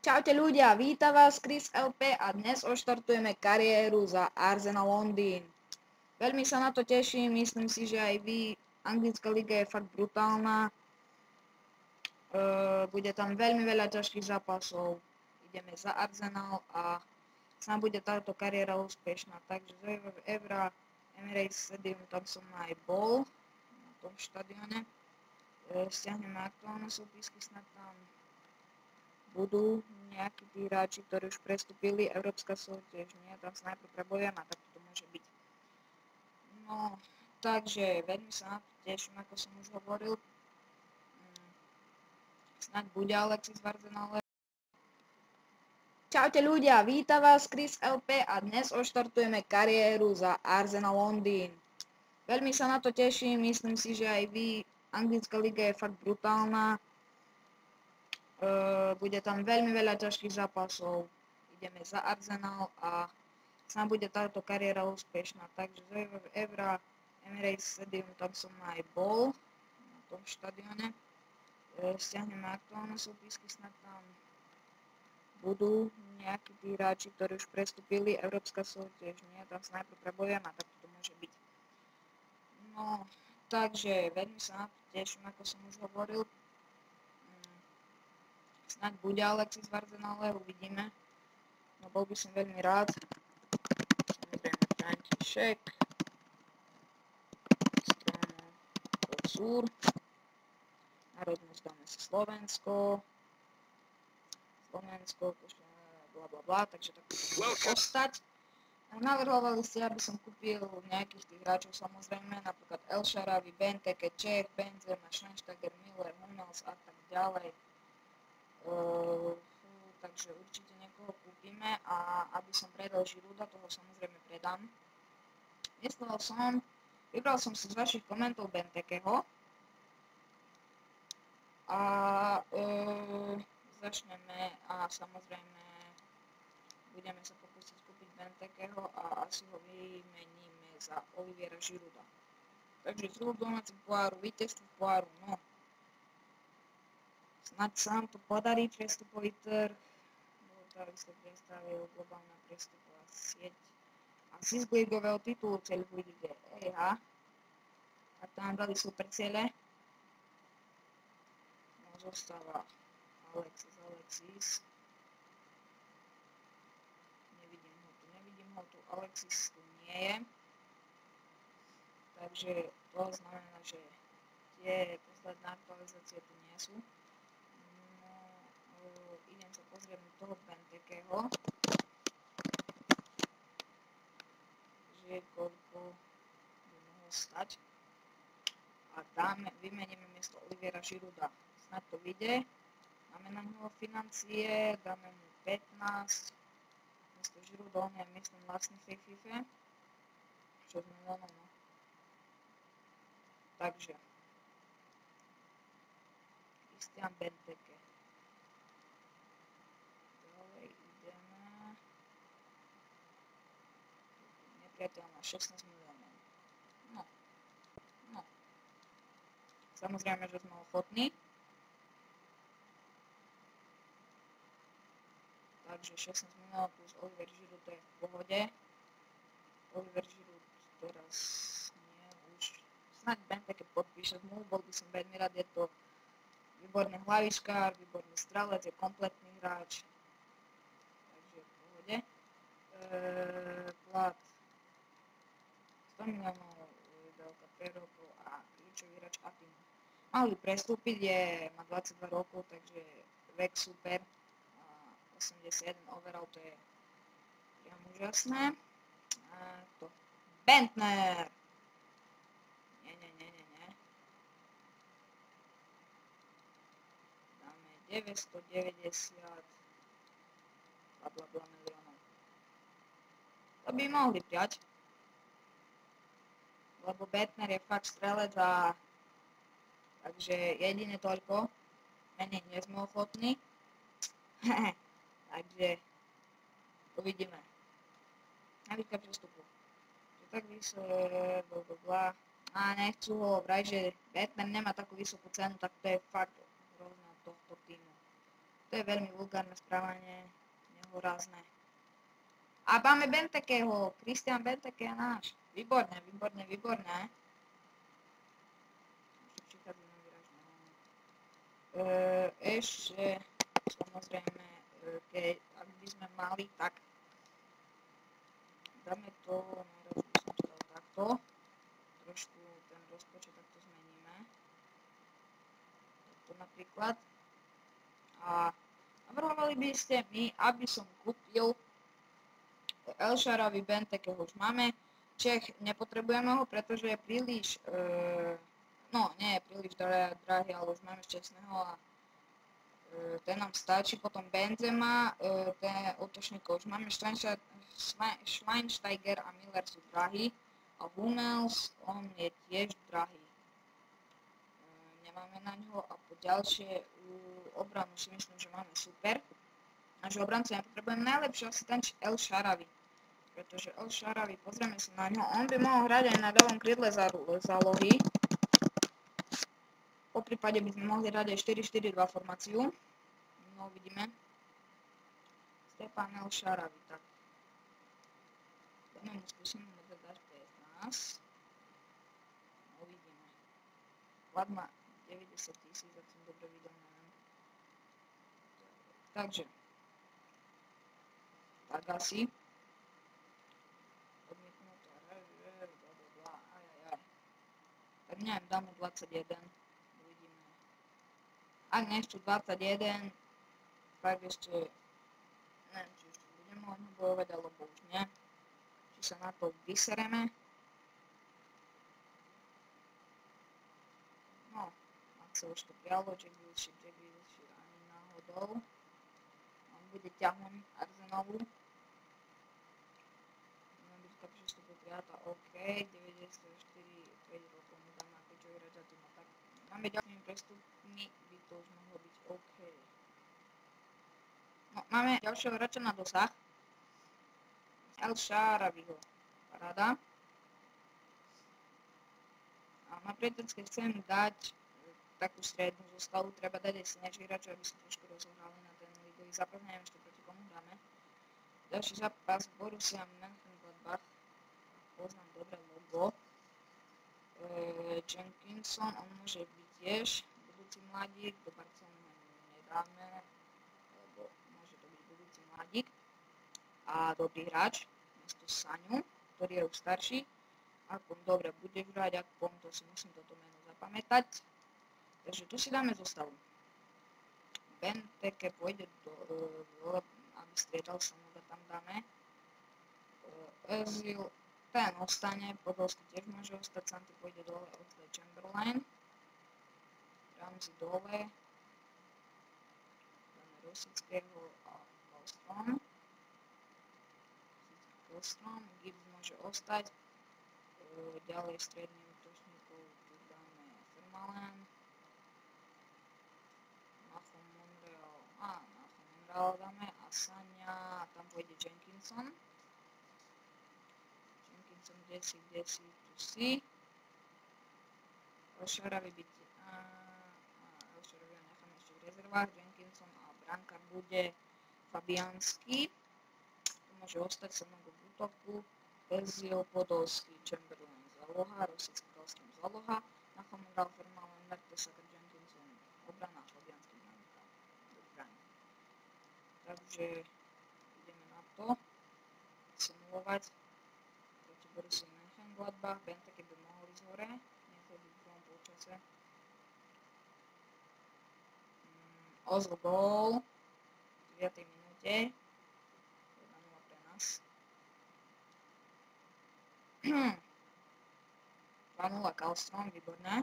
Čaute ľudia, vítam vás Chris LP a dnes odštartujeme kariéru za Arsenal Londýn. Veľmi sa na to teším, myslím si, že aj vy. Anglická liga je fakt brutálna. Bude tam veľmi veľa ťažkých zápasov. Ideme za Arsenal a sám bude táto kariéra úspešná. Takže z Evra Emirates Stadium, tam som aj bol, na tom štadióne. Stiahneme aktuálne súpisky, snad tam budú nejakí tí hráči, ktorí už prestúpili, európska súťaž nie, tam sa najprv prebojujeme a tak to môže byť. No, takže veľmi sa na to teším, ako som už hovoril. Snáď bude Alexis v Arsenale. Čaute ľudia, vítam vás Chris LP a dnes odštartujeme kariéru za Arsenal Londýn. Veľmi sa na to teším, myslím si, že aj vy. Anglická liga je fakt brutálna. Bude tam veľmi veľa ťažkých zápasov. Ideme za Arsenal a sám bude táto kariéra úspešná. Takže z Evra Emirates Stadium, tam som aj bol, na tom štadióne. Stiahneme aktuálne súpisky, snad tam budú nejakí tí hráči, ktorí už prestúpili, európska súťaž nie, tam sa najprv prebojujeme a tak to môže byť. No, takže veľmi sa na to teším, ako som už hovoril. Snáď bude Alexis v Arsenale, uvidíme. No bol by som veľmi rád. Samozrejme František. Stranu Kosúr. Národnosť dáme si Slovensko. Blablabla, takže tak to môže ostať. Navrhovali ste, aby som kúpil nejakých tých hráčov, samozrejme, napríklad El Shaarawy, Benteke, Čech, Benzema, Schweinsteiger, Müller, Hummels a tak ďalej. Takže určite niekoho kúpime a aby som predal Girouda, toho samozrejme predám. Vybral som si z vašich komentov Bentekeho a začneme a samozrejme budeme sa pokúsiť kúpiť Bentekeho a asi ho vymeníme za Oliviera Girouda. Takže zrúb domáci poháru, víťazstvo poháru, no. Snaď sa nám to podarí, prestupový trh. Aby sa predstavil globálna prestupová sieť a zisk ligového titulu celú lige. Ejha. A tam dali super ciele. No, zostáva Alexis. Nevidím ho tu. Alexis tu nie je. Takže to znamená, že tie posledné aktualizácie tu nie sú. Idem sa pozrieť na toho Bentekeho, že koľko by mohol stať a vymeníme miesto Oliviera Girouda. Snad to vyjde, máme na neho financie, dáme mu 15, miesto Girouda on je myslím vlastný v FIFA, 6 miliónov, no. Takže Christian Benteke. Nepriateľ na 16 miliónov. No. Samozrejme, že sme ochotní. Takže 16 miliónov plus Olivier Giroud, to je v pohode. Olivier Giroud teraz nie, už snáď Benteke podpíše zmluvu, bol by som veľmi rád, je to výborný hlavičkár, výborný strelec, je kompletný hráč. Takže v pohode. Plat 100 miliónov, veľká 5 rokov a kľúčový hráč Atinu. Mali prestúpiť, má 22 rokov, takže vek super. 81 overall, to je priam úžasné. Bentner! Nie. Dáme 990 blablabla miliónov. To by mohli prijať. Lebo Bentner je fakt strelec a takže jedine toľko. Menej nie sme ochotní. Takže uvidíme. Nabídka prestupu. Tak blablabla. A nechcú ho, vraj, že Bentner nemá takú vysokú cenu, tak to je fakt hrozné od tohto týmu. To je veľmi vulgárne správanie, nehorázne. A máme Bentekeho, Christian Benteke je náš. Výborne, výborne, výborne. Ešte, samozrejme, ak by sme mali, tak dáme to, najradšej by som to dal takto. Trošku ten rozpočet takto zmeníme. Takto napríklad. A navrhovali by ste mi, aby som kúpil El Shaarawy Benteke, už máme. Čech, nepotrebujeme ho, pretože je príliš, no nie je príliš drahý, ale už máme šťastného a ten nám stačí. Potom Benzema, ten útočníkov už máme. Schweinsteiger a Miller sú drahí a Hummels, on je tiež drahý. Nemáme na ňo a po ďalšie obranu si myslím, že máme super. Našu obrancu nepotrebujeme najlepšie asi ten El Shaarawy. Pretože El Shaarawy, pozrieme sa na ňo, on by mohol hrať aj na ľavom krídle zálohy. Po prípade by sme mohli hrať aj 4-4-2 formáciu. No uvidíme. Stefan El Shaarawy, tak. Dáme mu skúsime dať 15. No uvidíme. Vlad má 90 000, ak som dobre videl, neviem. Takže. Tak asi. Tak neviem, dám mu 21. Uvidíme. Ak nechcú 21, tak ešte, neviem, či ešte budeme o ňu bojovať, alebo už nie. Či sa na to vysereme. No, ak sa už to prijalo, Jack Wilshere ani náhodou. On bude ťahom Arsenalu. Bytka prístupu prijatá, OK, 94, 5 rokov mu dáme ako čo vyhrať za tým. Tak máme ďalšími prestupmi, by to už mohlo byť OK. No, máme ďalšieho hráča na dosah. El Shaarawyho. Paráda. A napriek keď chcem dať takú strednú zostavu, treba dať aj silnejších hráčov, aby sa trošku rozohrali na ten ligový zápas. Neviem ešte proti komu dáme. Ďalší zápas Borussia Mönchengladbach. Poznám dobre logo. Jenkinson, on môže byť tiež budúci mladík, do Barcelony nedáme, lebo môže to byť budúci mladík. A dobrý hráč, miesto Saňu, ktorý je už starší. Ak on dobre bude hrať, ak on, to si musím toto meno zapamätať. Takže tu si dáme zostavu. Benteke pôjde aby striedal Sanoga, tam dáme. Özil, ten ostane, Podolsky tiež môže ostať, Santi pôjde dole, Oxlade Chamberlain. Ramsey dole. Dáme Rosického a Kallstrom. Gibbs môže ostať. Ďalej stredných útočníkov tu dáme Vermaelen. Nathan Monreal dáme a Saňa, tam pôjde Jenkinson. Kde si, tu si. El Shaarawy byť. El Shaarawy necháme ešte v rezervách. Jenkinson a brankár bude Fabianski. Tu môže ostať sa mnoho v útoku. Özil, Podolsky, Chamberlain, záloha. Rosický, Kallstrom, záloha. Nathan Monreal, Vermaelen, Mertesacker, Jenkinson, obrana, Fabianski, brankár. Takže ideme na to. Simulovať. Borussia Mönchengladbach, Benteke by mohol ísť hore, nechcel byť v druhom polčase. Ozil gól v 9. minúte, 1-0 pre nás. 2-0 Kallstrom, výborné.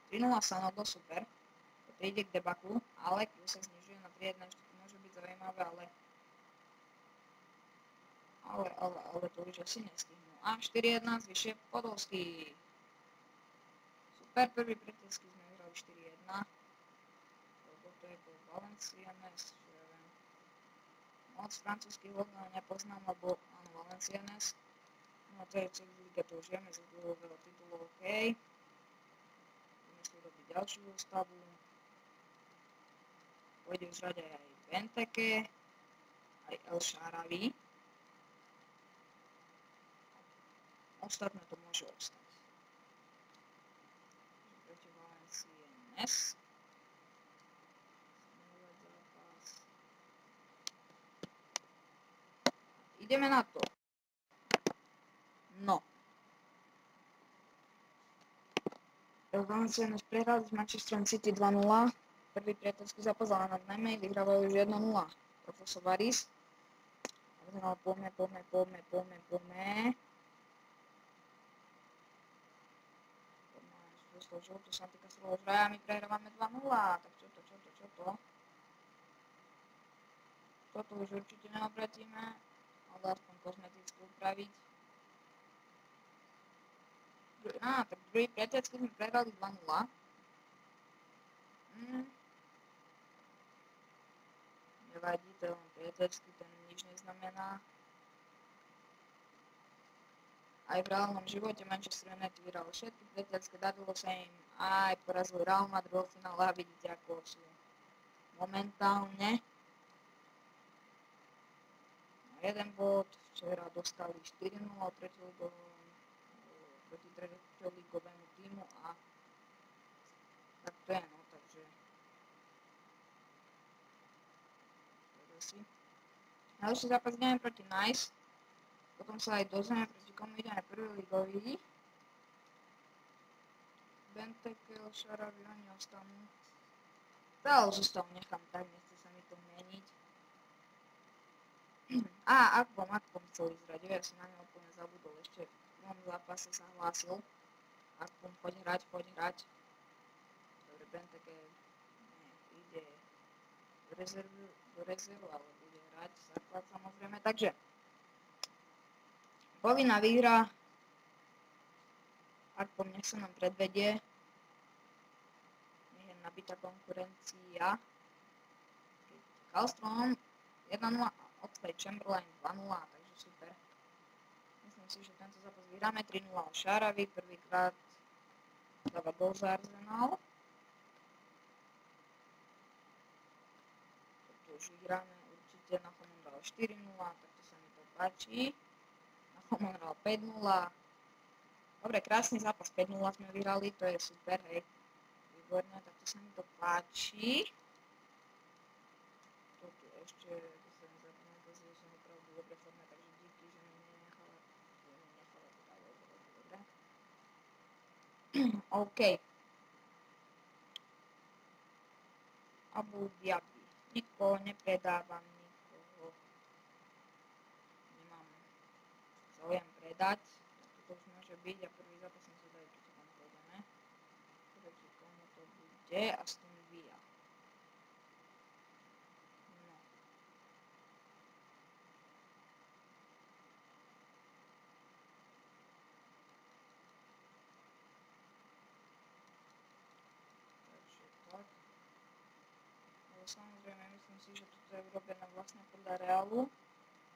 3-0 Sanogo, super. To ide k debaklu, ale keď sa znižuje na 3-1, ešte to môže byť zaujímavé, ale to už asi nestihnú. A 4-1 zvyšuje Podolský. Super, prvý priateľský sme vyhrali 4-1. Lebo to je bol Valenciennes, čo ja viem. Moc francúzských hodnot nepoznám, lebo áno, Valenciennes. No to je celý liga, to už vieme, z dlhového titulu, OK. Budeme si robiť ďalšiu stavu. pôjde už hrať aj Benteke, aj El Shaarawy. Ostatné to môže ostať. Proti Valencii je Nes. Ideme na to. No. Valencianos prehrali s Manchesterom City 2-0. Prvý priateľský zápas, ale najmä vyhrávajú už 1-0. Profesor Varis. Arsenal, poďme. Žltú Santi Castro už hraje a my prehrávame 2-0. Tak čo to? Toto už určite neobratíme, ale aspoň kozmeticky upraviť. Tak druhý priateľský sme prehrali 2-0. Nevadí, to je len priateľský, ten nič neznamená. Aj v reálnom živote Manchester United vyhral všetky priateľské, darilo sa im aj porazili Real Madrid vo finále a vidíte, ako sú momentálne. Na jeden bod, včera dostali 4-0 proti treťoligovému týmu a tak to je, no, takže ďalší zápas ideme proti Nice, potom sa aj dozvieme, proti komu ideme prvý ligový. Benteke, El Shaarawy, oni ostanú. Ale zostavu nechám tak, nechce sa mi to meniť. A Akpom chcel ísť hrať, ja som na neho úplne zabudol, ešte v mojom zápase sa hlásil. Akpom, poď hrať. Dobre, Benteke ide do rezervu, ale bude hrať základ samozrejme, takže povinná výhra. Akpom nech sa nám predvedie. Nie je nabitá konkurencia. Kallström 1-0, Oxlade Chamberlain 2-0, takže super. Myslím si, že tento zápas vyhráme. 3-0 El Shaarawy, prvýkrát dáva gól za Arsenal. Toto už vyhráme určite, Nachomon dal 4-0, takto sa mi to páči. Nachomon dal 5-0. Dobre, krásny zápas, 5-0 sme vyhrali, to je super, hej. Výborné, takto sa mi to páči. Toto ešte, to sa mi zapomínam, že som opravdu v dobrej forme, takže díky, že mi nenechala dobre. OK. Abu Dhabi. Nikoho nepredávam, nikoho nemám záujem predať. To už môže byť a prvý zápas som si dali, čo tam pôjdeme. Proti komu to bude, Aston Villa. No. Takže tak. Ale samozrejme, myslím si, že toto je urobené vlastne podľa Realu.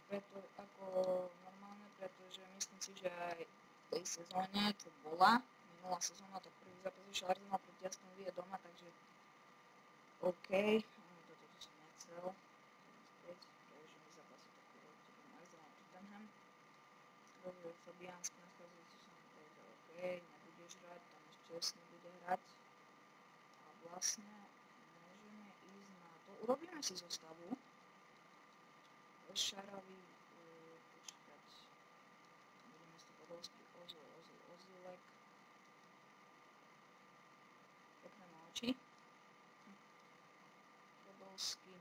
Preto ako normálne, pretože myslím si, že aj v tej sezóne, čo bola, minulá sezóna, tak prvý zápas vyšiel Arsenal proti Aston Ville doma, takže OK, toto som nechcel, späť, pretože mi zápasy takú veľkú Arsenal Tottenham. Fabianski nachádzajúci sa mi povedal, OK, nebudeš hrať, tam ešte jasne bude hrať a vlastne môžeme ísť na to, urobíme si zostavu. El Shaarawy, počkať, budeme si Podolský, Ozilek, pekné má oči, Podolský,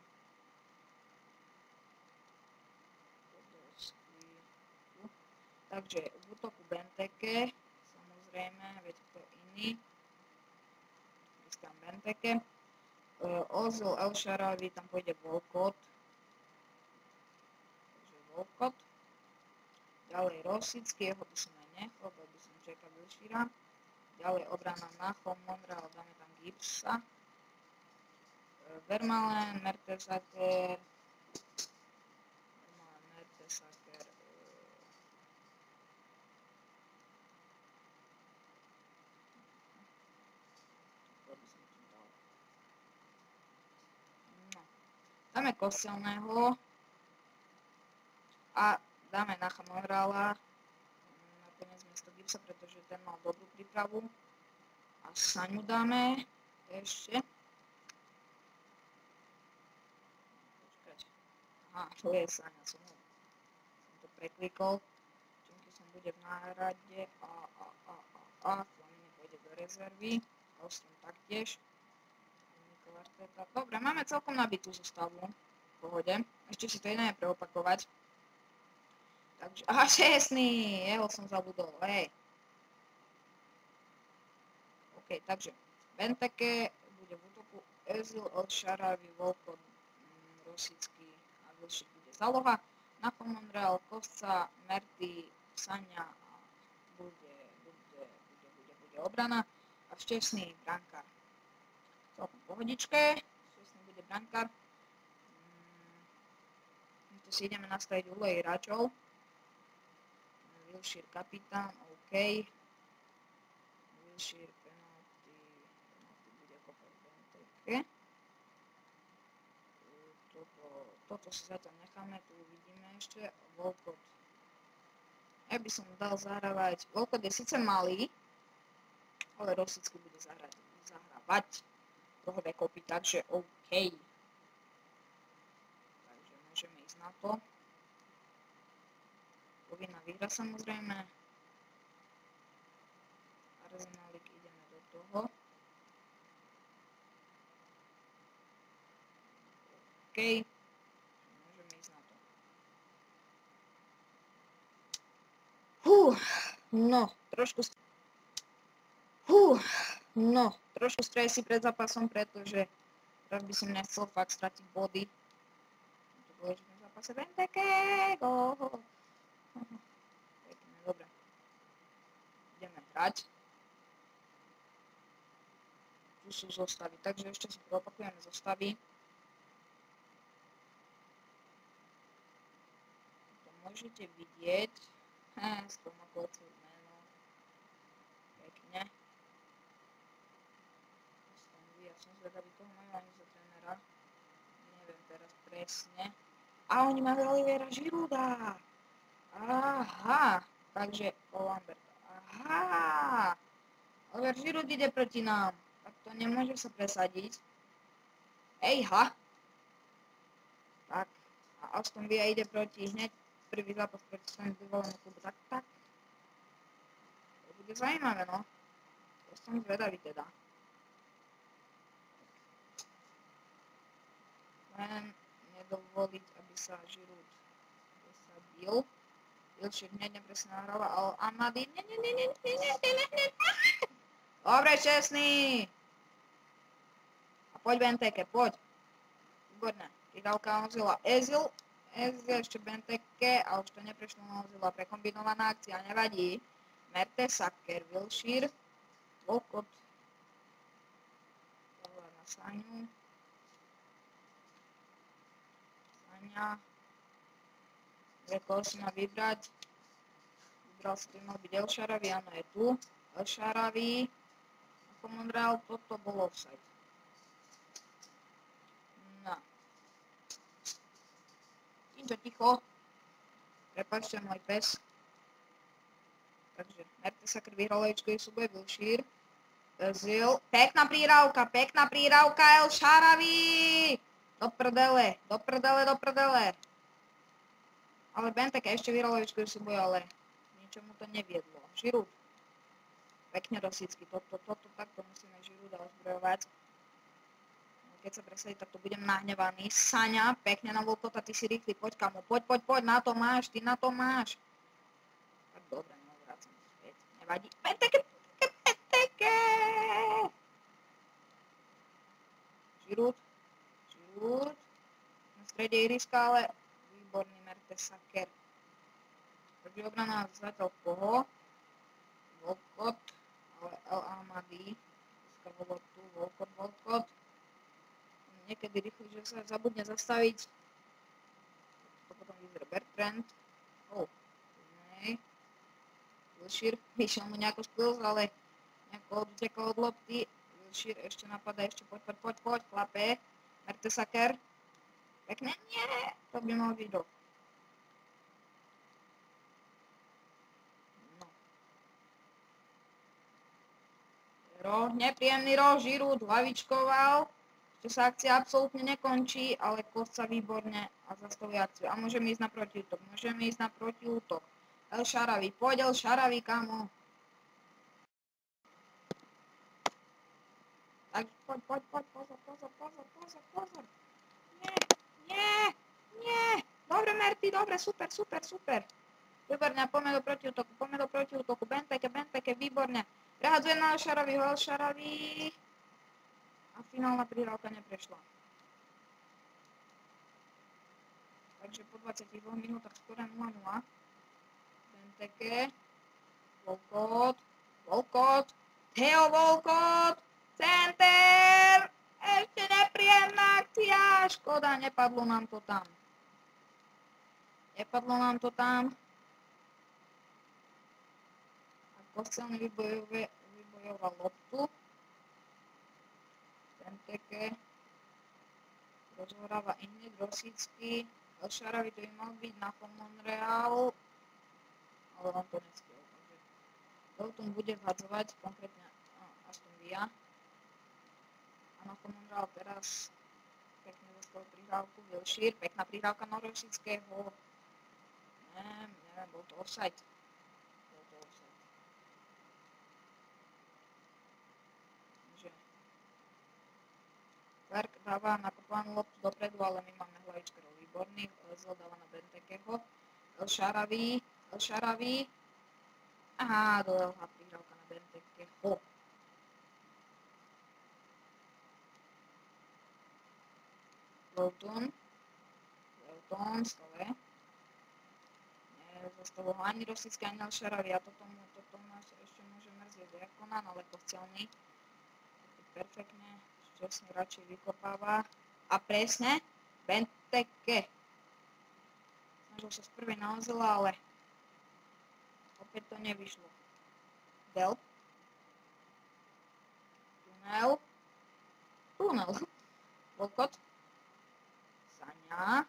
takže v útoku Benteke, samozrejme, veď kto iný, Christian Benteke, Ozil, El Shaarawy, tam pôjde Walcott, ďalej Rosický, jeho by som aj nechal, bol by som čekal Wilshere, ďalej obrana Nachom, Monreal, dáme tam Gibbsa, Vermaelen, Mertesacker, to by som tu dal. No. Dáme Kostelného a dáme Nacha Monreala nakoniec miesto Gibbsa, pretože ten mal dobrú prípravu. A Saňu dáme ešte. Počkať. Aha, to je Saňa, som to preklikol. Činky som bude v náhrade a Flamini pôjde do rezervy. Ostrom taktiež. Dobre, máme celkom nabitú zostavu. V pohode. Ešte si to jedné preopakovať. Takže, aha, Šťastný! Jeho som zabudol, hej. OK, takže Benteke bude v útoku Özil, El Shaarawy, Walcott, Rosický a Wilshere bude záloha. Nacho Monreal, Kosca, Merty, Saňa a bude obrana. A Šťastný brankár. Celkom pohodičke. Šťastný bude brankár. Tu si ideme nastaviť úlohy hráčov. Wilshere kapitán, OK. Wilshere penalty bude kopať Benteke. Toto si zatiaľ necháme, tu uvidíme ešte. Walcott. Ja by som dal zahrávať. Walcott je síce malý, ale Rosický bude zahrávať dlhové kopy, takže OK. Takže môžeme ísť na to. Povinná výhra samozrejme. Arsenalik ideme do toho. OK. Môžeme ísť na to. Trošku stresy pred zápasom, pretože teraz by som nechcel fakt stratiť body. To bolo, že v zápase Benteke, gól. Pekne, dobre. Ideme hrať. Tu sú zostavy, takže ešte si opakujeme zostavy. To môžete vidieť. Stomakovci meno. Pekne. Ja som zvedavý, koho majú ani za trénera. Neviem teraz presne. A oni majú Olivera Girouda. Aha. Takže o Lamberta. Aha. Oliver Giroud ide proti nám. Tak to nemôže sa presadiť. Ejha. Tak. A Aston Villa ide proti hneď prvý zápas proti svojom bývalému klubu. Tak. To bude zaujímavé, no. To som zvedavý teda. Len nedovoliť, aby sa Giroud presadil. Wilshere hneď nepresne nahráva, ale Amadi. Nie. Dobre, Šťastný. A poď Benteke, poď. Výborné. Prihrávka Ozila. Özil ešte Benteke a už to neprešlo na Ozila. Prekombinovaná akcia, nevadí. Mertesacker, Wilshere. Walcott. Pohľad na Saňu. Saňa. Koho si má vybrať. Vybral si, to mal byť El Shaarawy, áno, je tu. El Shaarawy. Nacho Monreal, toto bolo offside. No. Týmto ticho. Prepáčte, môj pes. Takže Mertesacker vyhral lejčkový súboj, Wilshere. Özil. Pekná prihrávka, El Shaarawy. Do prdele. Ale Benteke ešte vyhral lejčkový súboj, ale ničomu to neviedlo. Giroud. Pekne Rosický. Takto musíme Girouda ozbrojovať. Keď sa presadí, tak to budem nahnevaný. Saňa, pekne na Walcotta, ty si rýchly, poď kamo, poď, na to máš, ty na to máš. Tak dobre, no, vracam to späť. Nevadí. Benteke. Giroud. Na strede ihriska, ale výborný Mertesacker. Takže obrana zatiaľ koho? Walcott, ale El Amadi. Získal tu Walcott. Niekedy rýchlo, že sa zabudne zastaviť. To potom vyzerá Bertrand. Nej. Wilshere, vyšiel mu nejako skills, ale nejako utekal od lopty. Wilshere ešte napadá, ešte poď, chlape. Mertesacker. Pekne, nie, to by mal byť do. No. Nepríjemný roh, Žirút hlavičkoval. Ešte sa akcia absolútne nekončí, ale Kost sa výborne a zastaví akciu. A môžeme ísť na protiútok. El Shaarawy, poď El Shaarawy, kamo. Tak poď, pozor. Nie. Dobre, Merty, dobre, super. Výborne, poďme do protiútoku. Benteke, výborne. Prehadzujem na El Shaarawy. A finálna prihrávka neprešla. Takže po 22 minútach skore 0-0. Benteke. Walcott. Theo Walcott. Center. Ešte nepríjemná akcia. Škoda, nepadlo nám to tam. A Kostelný vybojoval loptu. Benteke. Rozhoráva hneď Rosický. El Shaarawy to by mal byť na Monreal. Ale on to nestiel. Takže Doughton bude vhadzovať, konkrétne Aston Villa. A na Monreal teraz pekne dostal prihrávku Wilshere. Pekná prihrávka na Rosického. Neviem, bol to offside. Clark dáva nakopovanú loptu dopredu, ale my máme hlavičkarov výborných. Özil dáva na Bentekeho. El Shaarawy. Aha, dlhá prihrávka na Bentekeho. Doughton, stále. Nezastavil ho ani Rosický, ani El Shaarawy a toto nás ešte môže mrzieť Konan, ale Kostelný. Perfektne. Česne radšej vykopáva. A presne, Benteke. Snažil sa z prvej na Ozila, ale opäť to nevyšlo. Delp. Tunel. Walcott. Saňa.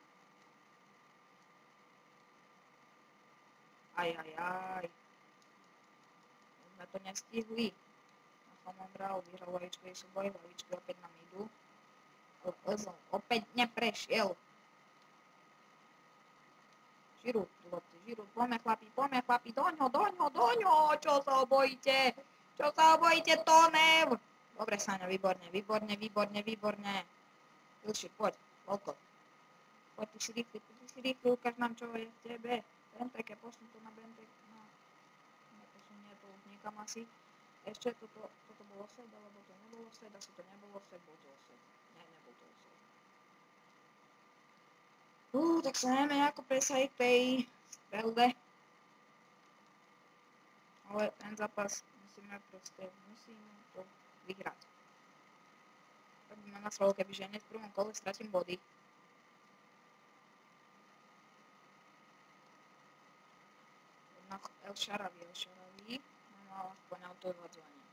Aj. Sme to nestihli. Monreal vyhral hlavičkový súboj, hlavičky opäť nám idú. Özil opäť neprešiel. Žirút, poďme chlapi, doňho, čo sa obojíte, Tonev. Dobre, Saňa, výborne. Wilshere, poď, Walcott. Poď, ty si rýchly, ukáž nám, čo je v tebe. Benteke, posun to na Benteke, neposunie to už niekam asi. Ešte toto bolo offside, alebo to nebolo offside, asi to nebolo offside, bol to offside. Nie, nebol to offside. Tak sa neviem, ako presah Pay strelde. Ale ten zápas musíme to vyhrať. Tak by ma nasralo, kebyže hneď v prvom kole stratím body. El Shaarawy. Mám aspoň autovadzovanie.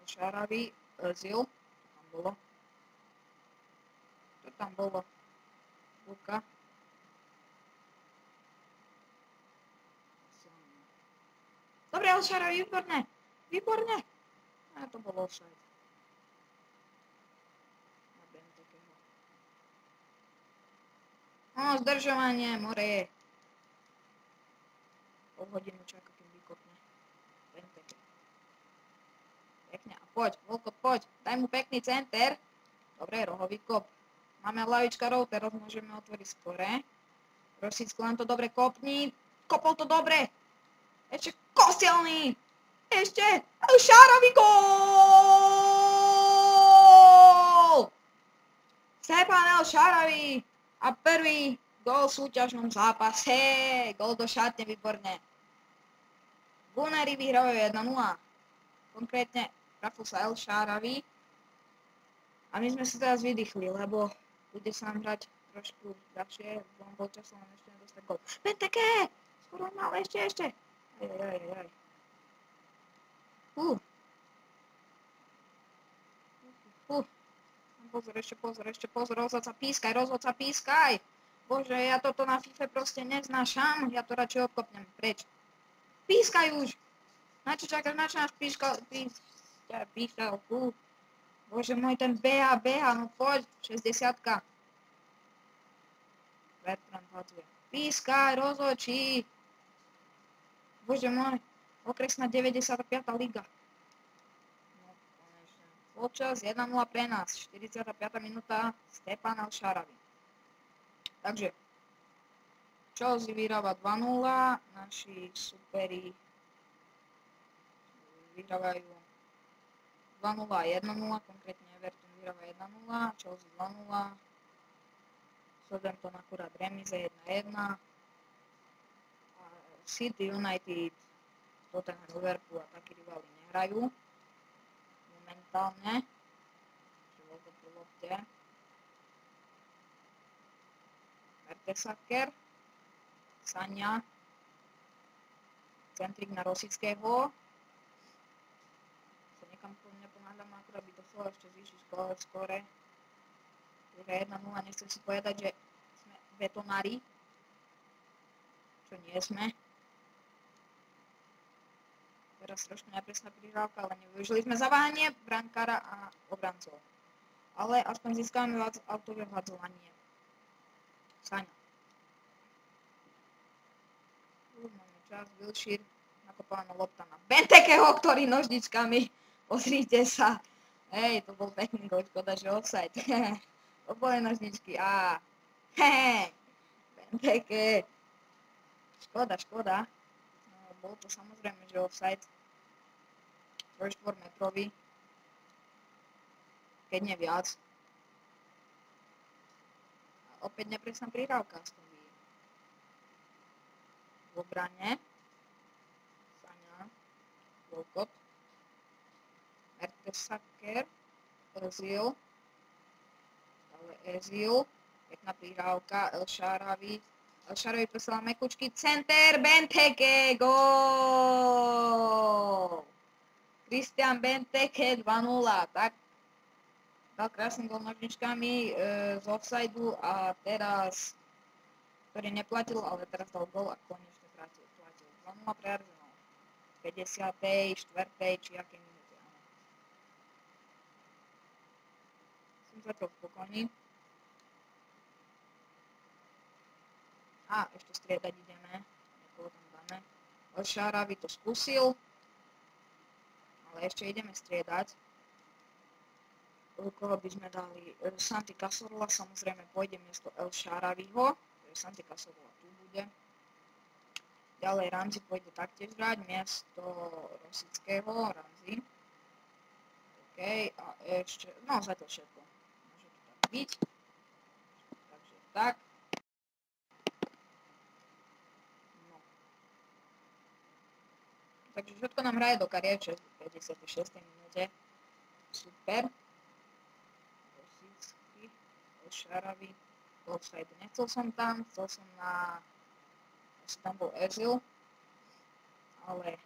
El Shaarawy, Özil, to tam bolo. Luka. Dobre, El Shaarawy, výborne. A to bolo offside. Na Bentekeho. Zdržovanie, more. Pol hodinu čaká, kým vykopne. Benteke. Pekne, a poď, Walcott, poď. Daj mu pekný center. Dobre, rohový kop. Máme hlavičkarov, teraz môžeme otvoriť skore. Rosický len to dobre kopni. Kopol to dobre. Ešte Kostelný. Ešte El Shaarawy, gól! Stepan El Shaarawy. A prvý gól v súťažnom zápase. Gól do šatne, výborne. Gunneri vyhrávajú 1-0. Konkrétne trafil sa El Shaarawy. A my sme si teraz vydýchli, lebo bude sa nám hrať trošku ľahšie. V druhom polčase len ešte nedostať gól. Benteke! Skoro mal ešte. Aj. Pozor, rozhodca pískaj. Bože, ja toto na FIFA proste neznášam, ja to radšej odkopnem preč. Pískaj už! Na čo čakáš, na čo nás pískal, Bože môj, ten beha, no poď, 60-ka. Bertrand hadzuje. Pískaj, rozhodčí. Bože môj, okresná 95. liga. Počas 1-0 pre nás, 45. minúta, Stepan El-Shaarawy. Takže, Chelsea vyhráva 2-0, naši superi vyhrávajú 2-0 a 1-0, konkrétne Everton vyhráva 1-0, Chelsea 2-0, Southampton akurát remíze 1-1, City, United, Tottenham, Liverpool a takí rivali nehrajú. Momentálne, že voľko pri lopte. Mertesacker, Sania, centrik na Rosického. Sa niekam neponáhľam, akurát by doslova ešte zvýšiť skóre. Vyhra 1-0, nechcem si povedať, že sme betonári, čo nie sme. Teraz trošku nepresná prihrávka, ale nevyužili sme zaváhanie brankára a obrancov. Ale aspoň získame autové vhadzovanie. Saňa. Máme čas, Wilshere, nakopávaná lopta na Bentekeho, ktorý nožničkami, pozrite sa. Hej, to bol pekný gól, škoda, že offside. Oboje nožničky, Benteke. Škoda. No, bol to samozrejme, že offside. 3-4 metrový. Keď nie viac. A opäť nepresná prihrávka z toho. V obrane. Saňa. Walcott. Mertesacker. Özil. Pekná prihrávka. El-Shaarawy posiela mekučky. Center. Benteke. Gól! Christian Benteke 2-0. Tak dal krásny gól nožničkami z offsideu a teraz, ktorý neplatil, ale teraz dal gól a konečne platil. 2-0 pre Arsenal. 54. či aké minúte. Som zatiaľ spokojný. A ešte striedať ideme. Niekoho tam dáme. El-Shaarawy to skúsil. Ale ešte ideme striedať. Koho by sme dali? Santi Cazorla samozrejme pôjde miesto El-Shaarawyho. Santi Cazorla tu bude. Ďalej Ramsey pôjde taktiež hrať miesto Rosického. Ramsey. OK. A ešte... No zatiaľ všetko. Môže to tak byť. Takže tak. Takže všetko nám hraje do kariér v 56. minúte. Super. Rosický, El-Shaarawy, offside. Nechcel som tam, chcel som na... Asi tam bol Özil. Ale...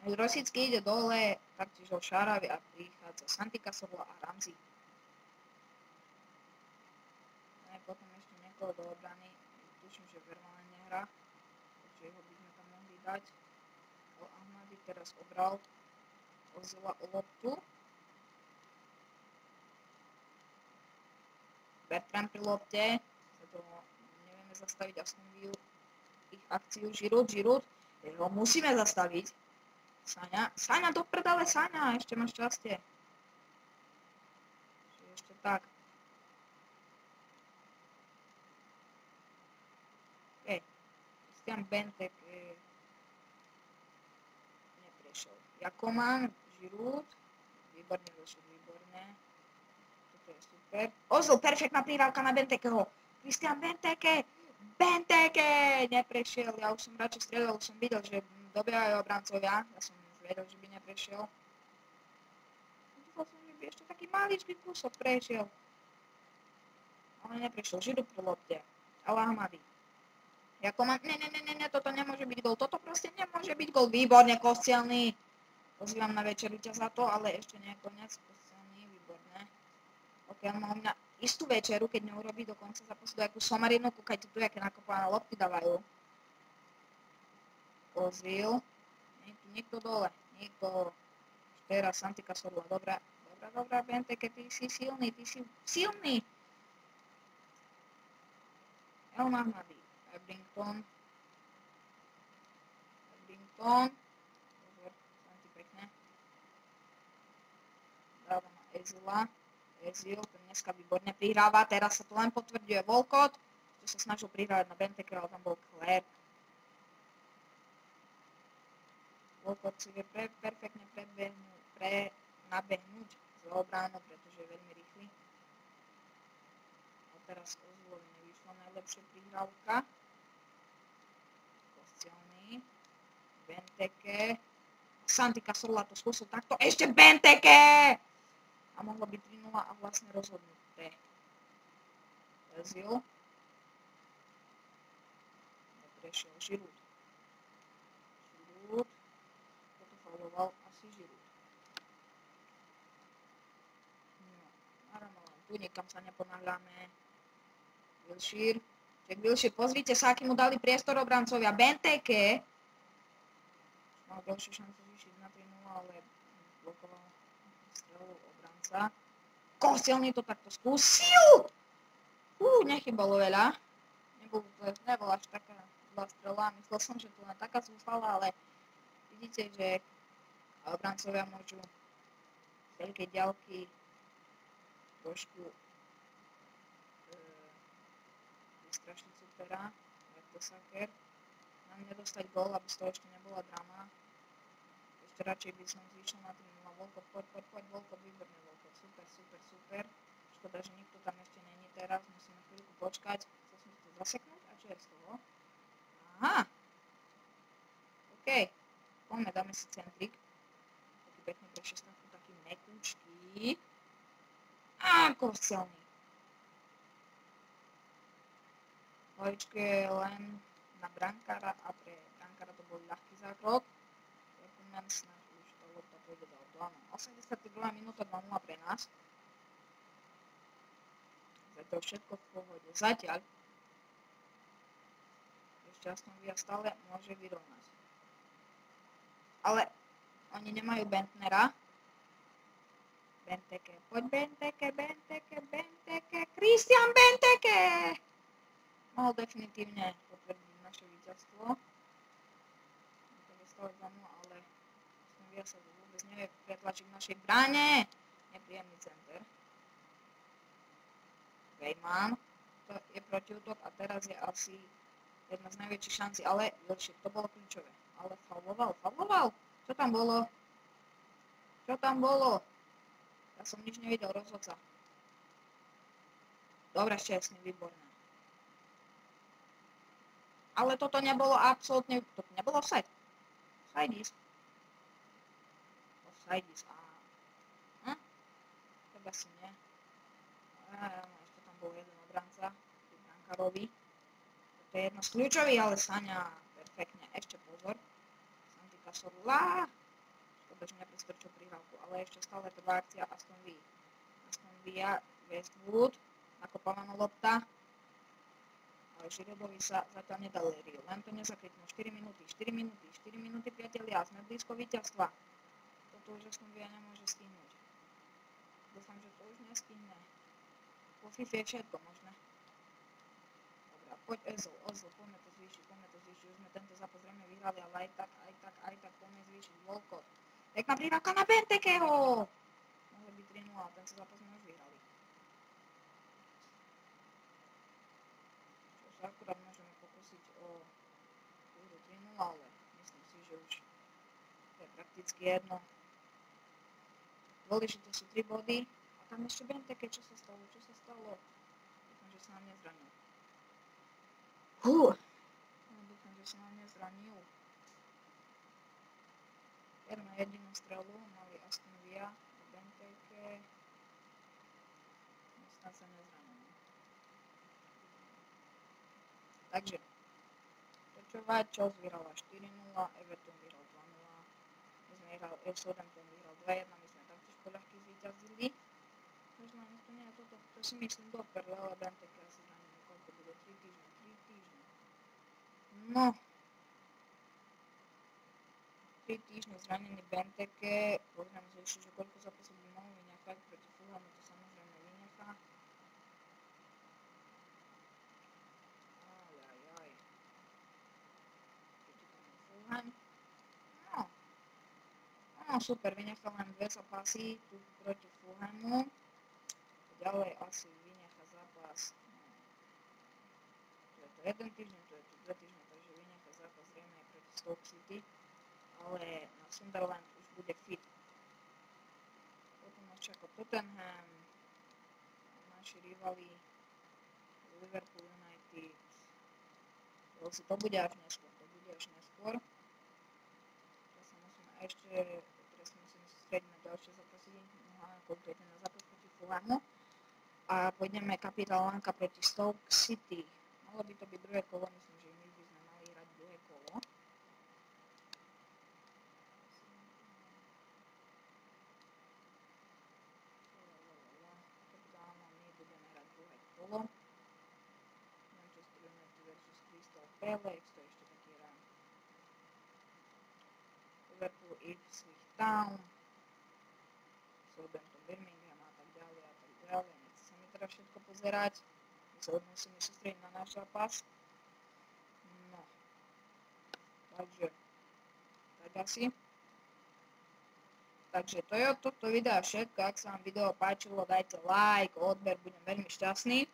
Rosický ide dole, taktiež El-Shaarawy a prichádza Santi Cazorla a Ramsey. Potom ešte niekoho do obrany. Tuším, že Vermaelen nehrá. Takže ho by sme tam mohli dať. Ahmadi teraz obral Ozila o loptu. Bertrand pri lopte. Nevieme zastaviť Aston ich akciu. Giroud. Ho musíme zastaviť. Saňa do prdele, Saňa. Ešte máš šťastie. Ešte tak. OK. Christian Benteke neprešiel. Jakoman, Giroud. Výborne. Toto je super. Ozil, perfektná prihrávka na Bentekeho. Christian Benteke. Neprešiel. Ja už som radšej strieľal, už som videl, že dobiehajú obrancovia. Ja som už vedel, že by neprešiel. Dúfal som, že by ešte taký maličký kúsok prešiel. Ale neprešiel. Giroud pri lopte. Al-Ahmadi. Jakoman, ne, toto nemôže byť gól. Toto proste nemôže byť gól. Výborne, Koscielny. Pozývam na večeru ťa za to, ale ešte nie je koniec. Koscielny, výborne. pokiaľ má u mňa istú večeru, keď neurobí do konca zápasu nejakú somarinu, kúkajte tu, aké nakopávané lopty dávajú. Ozil. Nie je tu nikto dole. Nikto. Teraz Santi Cazorla. Dobrá, Benteke, ty si silný, El Mahmadi. Ebrington. Pozor, Santi pekne. Dáva na Ezila. Ezil, ten dneska výborne prihráva, teraz sa to len potvrďuje Walcott, čo sa snažil prihrávať na Benteke, ale tam bol Clerc. Walcott si vie perfektne nabehnúť z obránu, pretože je veľmi rýchly. A teraz Ozilovi nevyšla najlepšia prihrávka. Koscielny. Benteke. Santi Cazorla to skúsil takto. Ešte Benteke! A mohlo byť 3-0 a vlastne rozhodnuté. Ezil. Neprešiel Giroud. Toto fauloval asi Giroud. No, Aramolan. Tu niekam sa neponáhľame. Wilshere. Pozrite sa, aký mu dali priestor obrancovia. Benteke. Mal ďalšiu šancu zvýšiť na 3-0, ale blokoval strelu obranca. Koscielny to takto skúsil! Nechybalo veľa. Nebola až taká zlá strela. Myslel som, že to len taká zúfala, ale vidíte, že obrancovia môžu z veľkej ďalky trošku vystrašiť supera. Mertesacker. Mám nedostať gól, aby z toho ešte nebola drama. Ešte radšej by som zvýšil na 3-0. Walcott, poď, Walcott, výborne, Walcott. Super. Škoda, že nikto tam ešte není teraz. Musíme chvíľku počkať. Chcel som to zaseknúť. A čo je z toho? Aha. OK. Poďme, dáme si centrik. Taký pekný pre 16, taký mekúčky. A Koscielny. Hlavičky je len na brankára a pre brankára to bol ľahký zákrok. Jakúmen snáď už tá lopta pôjde do auto. 82. minúta 2-0 pre nás. Zatiaľ všetko v pohode. Zatiaľ ešte Aston Villa stále môže vyrovnať. Ale oni nemajú Bentnera. Benteke. Poď Benteke. Christian Benteke! Mohol definitívne potvrdiť naše víťazstvo. To je stále 2-0, ale Aston Villa sa vôbec nevie pretlačiť v našej bráne. Nepríjemný center. Vejman, to je protiútok a teraz je asi jedna z najväčších šancí, ale Wilshere, to bolo kľúčové. Ale fauloval. Čo tam bolo? Ja som nič nevidel, rozhodca. Dobre, šťastný, výborné. Ale toto nebolo absolútne, toto nebolo offside. Offside. Teba si nie. Ešte tam bol jeden obranca, brankárovi. To je jedno z kľúčových, ale Saňa perfektne. Ešte pozor. Santi Cazorla. Škoda, že neprestrčil prihrávku, ale ešte stále trvá akcia Aston Villa, Westwood. Nakopávaná lopta. Ale Giroudovi sa zatiaľ nedarí. Len to nezakrytnú. 4 minúty, priatelia. Sme blízko víťazstva. Toto už Aston Villa nemôže stihnúť. Dúfam, že to už nestihne. Po FIFA je všetko možné. Dobre, poď Ozil, poďme to zvýšiť. Už sme tento zápas zrejme vyhrali, ale aj tak poďme zvýšiť. Walcott. Pekná prihrávka na Bentekeho! Mohli byť 3-0, ale tento zápas sme už vyhrali. Čo sa akurát môžeme pokúsiť o výhru 3-0, ale myslím si, že už to je prakticky jedno. Dôležité sú 3 body. A tam ešte Benteke, čo sa stalo? Dúfam, že sa nám nezranil. Na jedinú strelu mali Aston Villa, Benteke. Snad sa nezranil. Takže, počúvať, Chelsea vyhrala 4-0, Everton vyhral 2-0, Southampton vyhral 2-1, my sme taktiež poľahky zvíťazili. Možno ani to nie je toto. To si myslím do prdele, ale Benteke asi zranený, koľko bude, 3 týždne. No. 3 týždne zranený Benteke, pozriem si ešte, že koľko zápasov by mohol vynechať, proti Fulhamu to samozrejme vynechá. Ajajaj. Proti tomu Fulham. No super, vynechal len 2 zápasy tu proti Fulhamu. Ďalej asi vynecha zápas, to je to 1 týždeň, to je to 2 týždne, takže vynecha zápas zrejme aj proti Stoke City, ale na Sunderland už bude fit. Potom nás čaká Tottenham, naši rivali Liverpool United, to bude až neskôr, Teraz si musíme sústrediť na ďalšie zápasy, konkrétne na zápas proti Fulhamu. A pôjdeme kapitálánka proti Stoke City. Malo by to byť druhé kolo, myslím, že my by sme mali hrať druhé kolo. Kapitálno my budeme hrať druhé kolo. Manchester United versus Crystal Palace, to je ešte taký rán. Liverpool Ipswich Town, Southampton Birmingham a tak ďalej. Nechce sa mi teda všetko pozerať. My sa musíme sústrediť na náš zápas. No. Takže, tak asi. Takže to je od tohto videa všetko. Ak sa vám video páčilo, dajte like, odber, budem veľmi šťastný.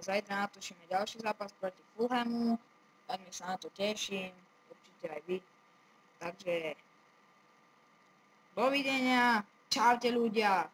Zajtra natočíme ďalší zápas proti Fulhamu. Veľmi sa na to teším. Určite aj vy. Takže dovidenia. Čaute ľudia.